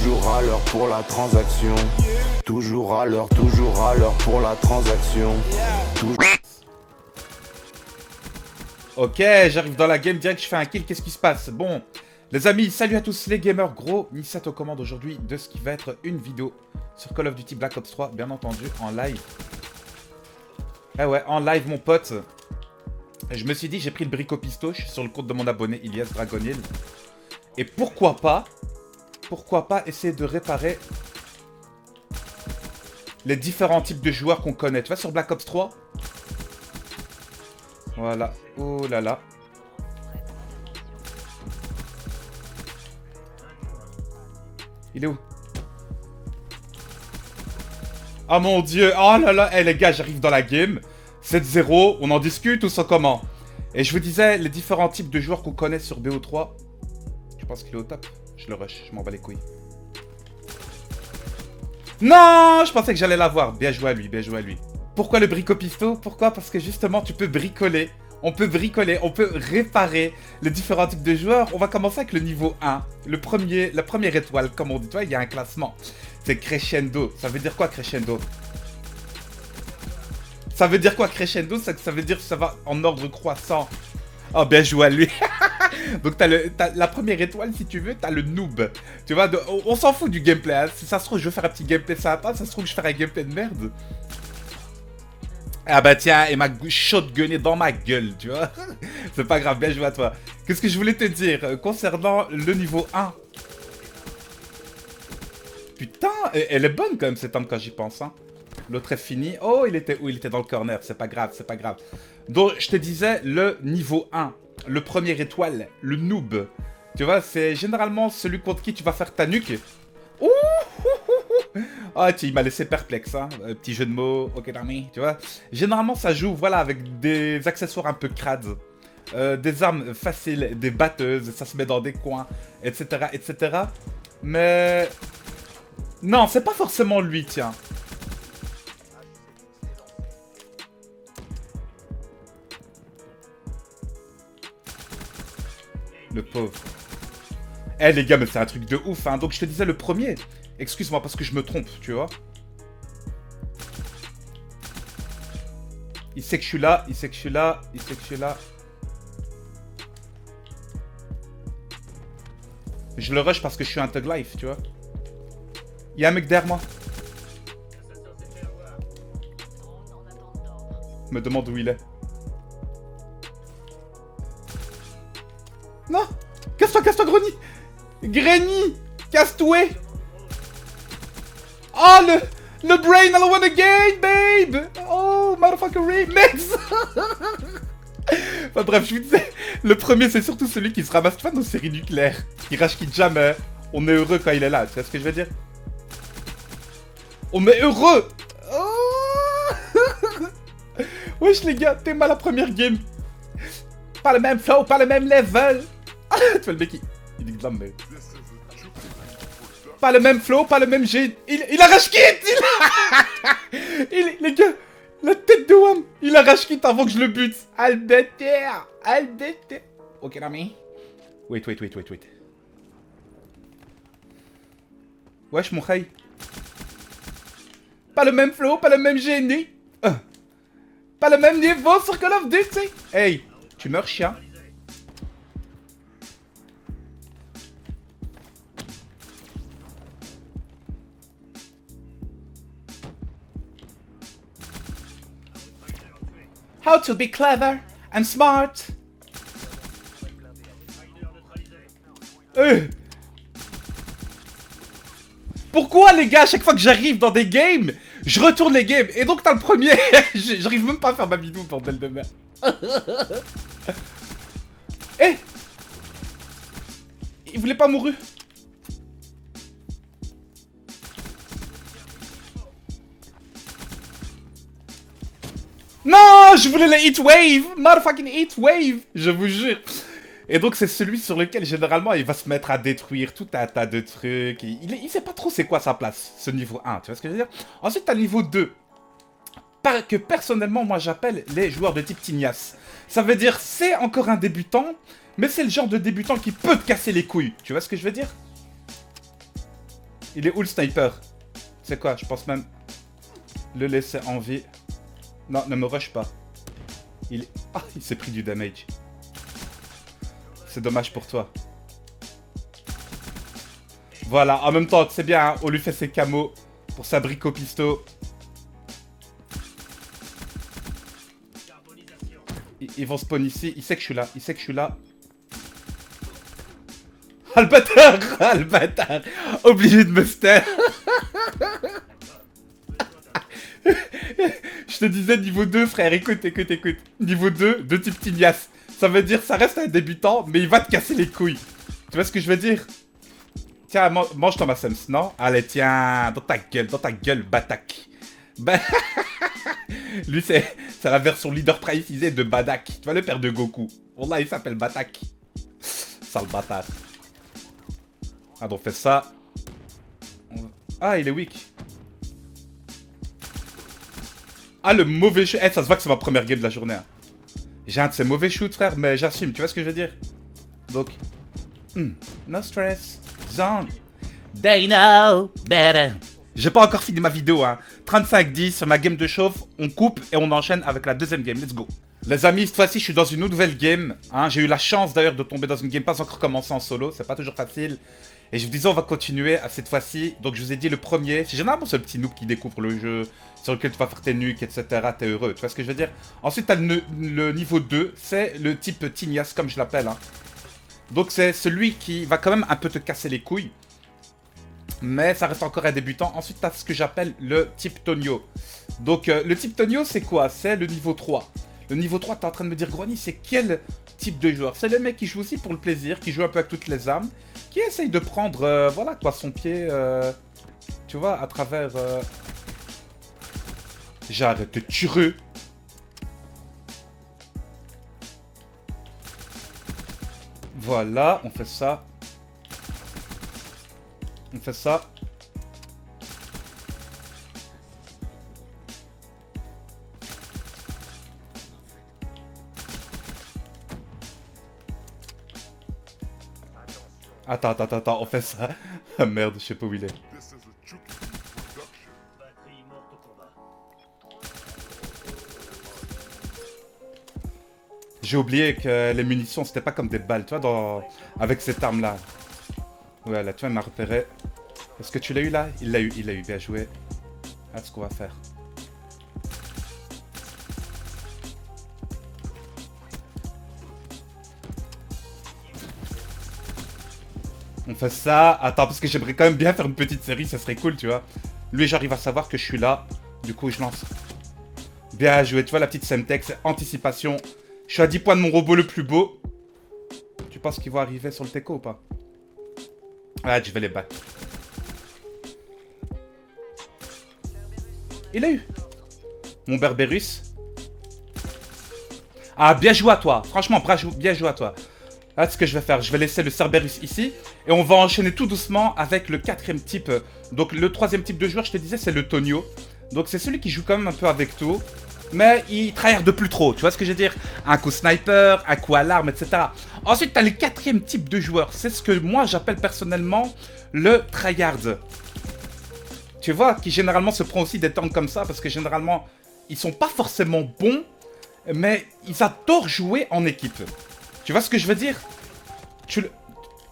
toujours à l'heure pour la transaction. Toujours à l'heure pour la transaction. Ok, j'arrive dans la game direct, je fais un kill, qu'est-ce qui se passe? Bon, les amis, salut à tous les gamers, gros Nissat aux commandes aujourd'hui de ce qui va être une vidéo sur Call of Duty Black Ops 3, bien entendu, en live. Eh ouais, en live mon pote. Je me suis dit, j'ai pris le brico pistoche sur le compte de mon abonné Ilias Dragonil. Et pourquoi pas essayer de réparer les différents types de joueurs qu'on connaît. Tu vois, sur Black Ops 3. Voilà. Oh là là. Il est où? Oh mon dieu. Oh là là. Eh les gars, j'arrive dans la game. 7-0. On en discute ou sans comment? Et je vous disais, les différents types de joueurs qu'on connaît sur BO3. Je pense qu'il est au top. Je le rush. Je m'en bats les couilles. Non, je pensais que j'allais l'avoir. Bien joué à lui, bien joué à lui. Pourquoi le brico-pisto? Pourquoi? Parce que justement, tu peux bricoler. On peut bricoler, on peut réparer les différents types de joueurs. On va commencer avec le niveau 1. La première étoile, comme on dit. Tu vois, il y a un classement. C'est crescendo. Ça veut dire quoi, crescendo? Ça veut dire quoi, crescendo? Ça veut dire que ça va en ordre croissant. Oh, bien joué à lui. Donc, t'as la première étoile, si tu veux, t'as le noob. Tu vois, on s'en fout du gameplay. Hein. Si ça se trouve, je veux faire un petit gameplay sympa. Ça se trouve, je ferai un gameplay de merde. Ah bah tiens, et m'a shotgunné dans ma gueule, tu vois. C'est pas grave, bien joué à toi. Qu'est-ce que je voulais te dire concernant le niveau 1? Putain, elle est bonne quand même cette arme quand j'y pense. Hein. L'autre est fini. Oh, il était où? Il était dans le corner, c'est pas grave, c'est pas grave. Donc, je te disais, le niveau 1, le premier étoile, le noob. Tu vois, c'est généralement celui contre qui tu vas faire ta nuque. Ouh! Ah, il m'a laissé perplexe, hein. Petit jeu de mots, ok, d'armée, tu vois. Généralement, ça joue, voilà, avec des accessoires un peu crades. Des armes faciles, des batteuses, ça se met dans des coins, etc., etc. Mais... non, c'est pas forcément lui, tiens. Le pauvre. Eh, les gars, mais c'est un truc de ouf, hein. Donc, je te disais le premier... excuse-moi parce que je me trompe, tu vois. Il sait que je suis là, il sait que je suis là, il sait que je suis là. Je le rush parce que je suis un Thug Life, tu vois. Il y a un mec derrière moi. Me demande où il est. Non! Casse-toi, Granny! Granny! Casse-toi! Oh, le brain, I don't wanna game, babe! Oh, motherfucker remix! Enfin bref, je vous disais, le premier, c'est surtout celui qui se ramasse pas nos séries nucléaires. Qui rage quitte jamais. On est heureux quand il est là, tu vois ce que je veux dire? On est heureux! Oh. Wesh les gars, t'es mal la première game. Pas le même flow, pas le même level. Tu vois le mec, il dit mais... pas le même flow, pas le même jet. Il arrache quitte. Les gars, la tête de Wham. Il arrache quitte avant que je le bute. Albeter. Ok, l'ami. Wait. Wesh, mon khay. Pas le même flow, pas le même génie. Pas le même niveau sur Call of Duty. Hey, tu meurs, chien. How to be clever and smart. Pourquoi les gars, à chaque fois que j'arrive dans des games, je retourne les games. Et donc t'as le premier. J'arrive même pas à faire ma vidéo, bordel de merde. Eh, il voulait pas mourir. Non, je voulait le Heatwave. Motherfucking Heatwave. Je vous jure. Et donc c'est celui sur lequel généralement il va se mettre à détruire tout un tas de trucs. Il sait pas trop c'est quoi sa place, ce niveau 1, tu vois ce que je veux dire? Ensuite t'as le niveau 2. Que personnellement moi j'appelle les joueurs de type Tignasse. Ça veut dire c'est encore un débutant, mais c'est le genre de débutant qui peut te casser les couilles. Tu vois ce que je veux dire? Il est où le sniper? C'est quoi? Je pense même le laisser en vie. Non, ne me rush pas. Ah, il s'est pris du damage. C'est dommage pour toi. Voilà, en même temps, c'est bien, hein, on lui fait ses camos pour sa brique au pisto. Ils vont spawn ici, il sait que je suis là, il sait que je suis là. Ah le bâtard! Ah le bâtard! Obligé de me staire. Je te disais niveau 2 frère, écoute. Niveau 2, de type Tignas. Ça veut dire ça reste un débutant, mais il va te casser les couilles. Tu vois ce que je veux dire? Tiens, mange ton Massems, non? Allez, tiens, dans ta gueule, Batak. Lui, c'est la version leader privatisée de Badak. Tu vois, le père de Goku. Wallah, il s'appelle Batak. Sale bâtard. Ah, donc fait ça. Ah, il est weak. Ah, le mauvais shoot. Eh, ça se voit que c'est ma première game de la journée. Hein. J'ai un de ces mauvais shoots, frère, mais j'assume. Tu vois ce que je veux dire? Donc, no stress. Zone. They know better. J'ai pas encore fini ma vidéo, hein. 35-10 sur ma game de chauffe. On coupe et on enchaîne avec la deuxième game. Let's go. Les amis, cette fois-ci, je suis dans une nouvelle game. Hein. J'ai eu la chance d'ailleurs de tomber dans une game pas encore commencée en solo. C'est pas toujours facile. Et je vous disais, on va continuer à cette fois-ci. Donc, je vous ai dit le premier. C'est généralement ce petit noob qui découvre le jeu, sur lequel tu vas faire tes nuques, etc. T'es heureux. Tu vois ce que je veux dire? Ensuite, t'as le niveau 2. C'est le type Tignas, comme je l'appelle. Hein. Donc, c'est celui qui va quand même un peu te casser les couilles. Mais ça reste encore un débutant. Ensuite, tu as ce que j'appelle le type Tonio. Donc, le type Tonio, c'est quoi? C'est le niveau 3. Le niveau 3, tu es en train de me dire, Grony, c'est quel type de joueur? C'est le mec qui joue aussi pour le plaisir, qui joue un peu avec toutes les armes, qui essaye de prendre, voilà quoi, son pied, tu vois, à travers... J'ai arrêté de tirer. Voilà, on fait ça. On fait ça. Attends, on fait ça. Ah merde, je sais pas où il est. J'ai oublié que les munitions, c'était pas comme des balles, tu vois, avec cette arme-là. Ouais, là, tu vois, il m'a repéré. Est-ce que tu l'as eu, là? Il l'a eu, bien joué. Ah, ce qu'on va faire. On fait ça. Attends, parce que j'aimerais quand même bien faire une petite série, ça serait cool, tu vois. Lui, j'arrive à savoir que je suis là. Du coup, je lance. Bien joué, tu vois, la petite Semtex, anticipation. Je suis à 10 points de mon robot le plus beau. Tu penses qu'ils vont arriver sur le teco ou pas? Ah, je vais les battre. Il a eu. Mon Berberus. Ah, bien joué à toi. Franchement, bien joué à toi. Là, ce que je vais faire, je vais laisser le Cerberus ici. Et on va enchaîner tout doucement avec le quatrième type. Donc, le troisième type de joueur, je te disais, c'est le Tonio. Donc, c'est celui qui joue quand même un peu avec tout. Mais il tryhard de plus trop, tu vois ce que je veux dire? Un coup sniper, un coup alarme, etc. Ensuite, tu as le quatrième type de joueur. C'est ce que moi, j'appelle personnellement le tryhard. Tu vois, qui généralement se prend aussi des temps comme ça, parce que généralement, ils sont pas forcément bons, mais ils adorent jouer en équipe. Tu vois ce que je veux dire? Tu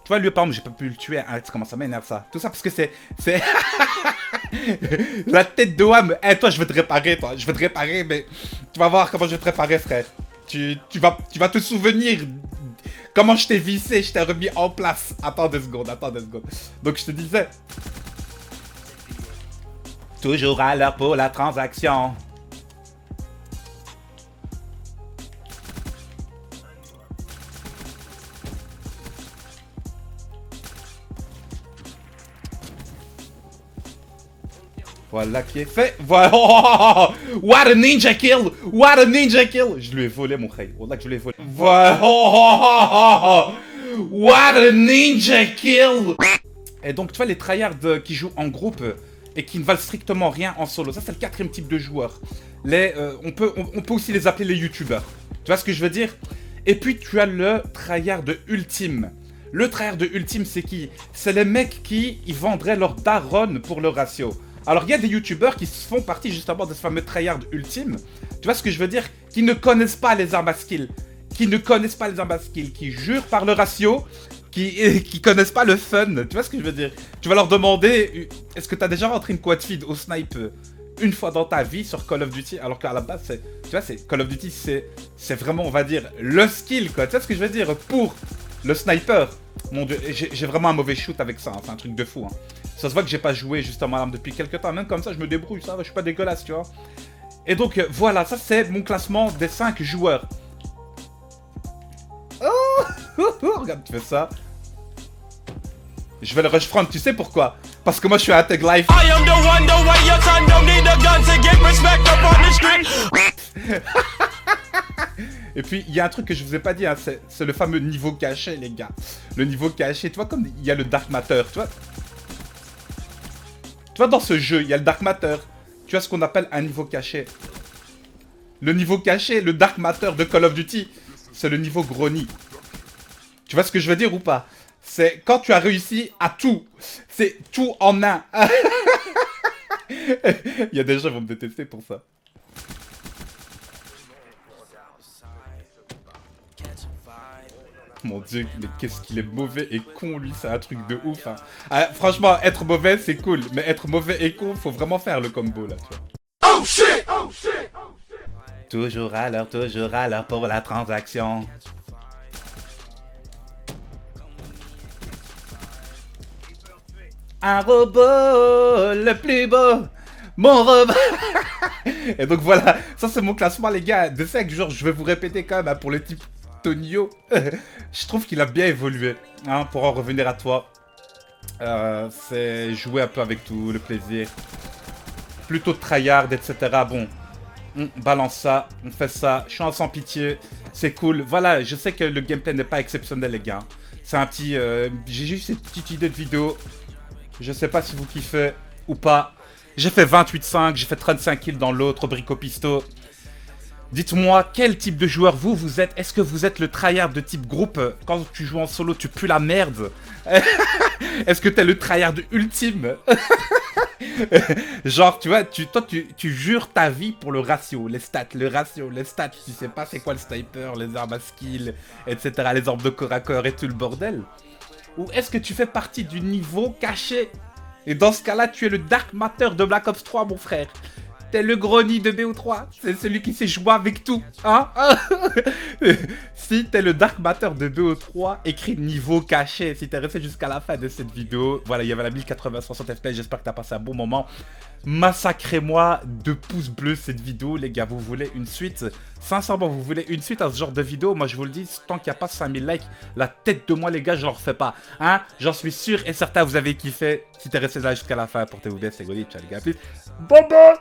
vois, lui, par exemple, j'ai pas pu le tuer. Arrête, comment ça m'énerve, ça. Tout ça parce que c'est... La tête de Wham. Eh, toi, je vais te réparer, toi. Je vais te réparer, mais... Tu vas voir comment je vais te réparer, frère. Tu vas te souvenir comment je t'ai vissé, je t'ai remis en place. Attends 2 secondes. Donc, je te disais... Toujours à l'heure pour la transaction. Voilà qui est fait. Voilà. Oh, what a ninja kill. What a ninja kill. Je lui ai volé mon frère. Voilà que je lui ai volé. Voilà. Oh, what a ninja kill. Et donc tu vois les tryhards qui jouent en groupe et qui ne valent strictement rien en solo. Ça c'est le quatrième type de joueur. On peut aussi les appeler les youtubeurs. Tu vois ce que je veux dire? Et puis tu as le tryhard ultime. Le tryhard de ultime, c'est qui? C'est les mecs qui ils vendraient leur daronne pour le ratio. Alors, il y a des youtubeurs qui font partie justement de ce fameux tryhard ultime. Tu vois ce que je veux dire? Qui ne connaissent pas les armes à skill. Qui ne connaissent pas les armes à skill. Qui jurent par le ratio. Qui connaissent pas le fun. Tu vois ce que je veux dire? Tu vas leur demander, est-ce que tu as déjà rentré une quad feed au snipe une fois dans ta vie sur Call of Duty? Alors qu'à la base, tu vois, Call of Duty, c'est vraiment, on va dire, le skill, quoi. Tu vois ce que je veux dire? Pour le sniper. Mon dieu, j'ai vraiment un mauvais shoot avec ça, hein. C'est un truc de fou, hein. Ça se voit que j'ai pas joué justement à l'arme depuis quelques temps. Même comme ça, je me débrouille, ça va, je suis pas dégueulasse, tu vois. Et donc, voilà, ça c'est mon classement des 5 joueurs. Oh, regarde, tu fais ça. Je vais le rush front, tu sais pourquoi? Parce que moi je suis à Tag Life. Et puis il y a un truc que je vous ai pas dit, hein, c'est le fameux niveau caché, les gars. Le niveau caché, tu vois, comme il y a le Dark Matter, tu vois dans ce jeu, il y a le Dark Matter. Tu as ce qu'on appelle un niveau caché. Le niveau caché, le Dark Matter de Call of Duty, c'est le niveau Grony. Tu vois ce que je veux dire ou pas? C'est quand tu as réussi à tout. C'est tout en un. Il y a des gens qui vont me détester pour ça. Mon dieu, mais qu'est-ce qu'il est mauvais et con, lui, c'est un truc de ouf. Hein. Ah, franchement, être mauvais, c'est cool. Mais être mauvais et con, faut vraiment faire le combo, là, tu vois. Oh shit! Oh shit! Oh shit! Toujours à l'heure pour la transaction. Un robot, le plus beau, mon robot. Et donc voilà, ça c'est mon classement les gars. De 5 jours, je vais vous répéter quand même hein, pour le type Tonio. Je trouve qu'il a bien évolué. Hein, pour en revenir à toi, c'est jouer un peu avec tout, le plaisir. Plutôt tryhard, etc. Bon, on balance ça, on fait ça. Je suis en sans pitié, c'est cool. Voilà, je sais que le gameplay n'est pas exceptionnel les gars. C'est un petit... j'ai juste cette petite idée de vidéo. Je sais pas si vous kiffez ou pas. J'ai fait 28-5, j'ai fait 35 kills dans l'autre, brico pisto. Dites-moi, quel type de joueur vous êtes? Est-ce que vous êtes le tryhard de type groupe? Quand tu joues en solo, tu pues la merde. Est-ce que t'es le tryhard ultime? Genre, tu vois, toi, tu jures ta vie pour le ratio, les stats, tu sais pas c'est quoi le sniper, les armes à skill, etc., les armes de corps à corps et tout le bordel. Ou est-ce que tu fais partie du niveau caché? Et dans ce cas-là, tu es le Dark Matter de Black Ops 3, mon frère. T'es le Grony de BO3. C'est celui qui sait jouer avec tout. Hein? Si t'es le Dark Matter de BO3, écris niveau caché. Si t'es resté jusqu'à la fin de cette vidéo, voilà, il y avait la 1080 60 fps. J'espère que t'as passé un bon moment. Massacrez-moi de pouces bleus cette vidéo, les gars. Vous voulez une suite? Sincèrement, vous voulez une suite à ce genre de vidéo? Moi, je vous le dis, tant qu'il n'y a pas 5000 likes, la tête de moi, les gars, je n'en refais pas. Hein? J'en suis sûr et certain, vous avez kiffé. Si t'es resté là jusqu'à la fin, portez-vous bien, c'est Goli. Ciao, les gars. Plus. Bye bye!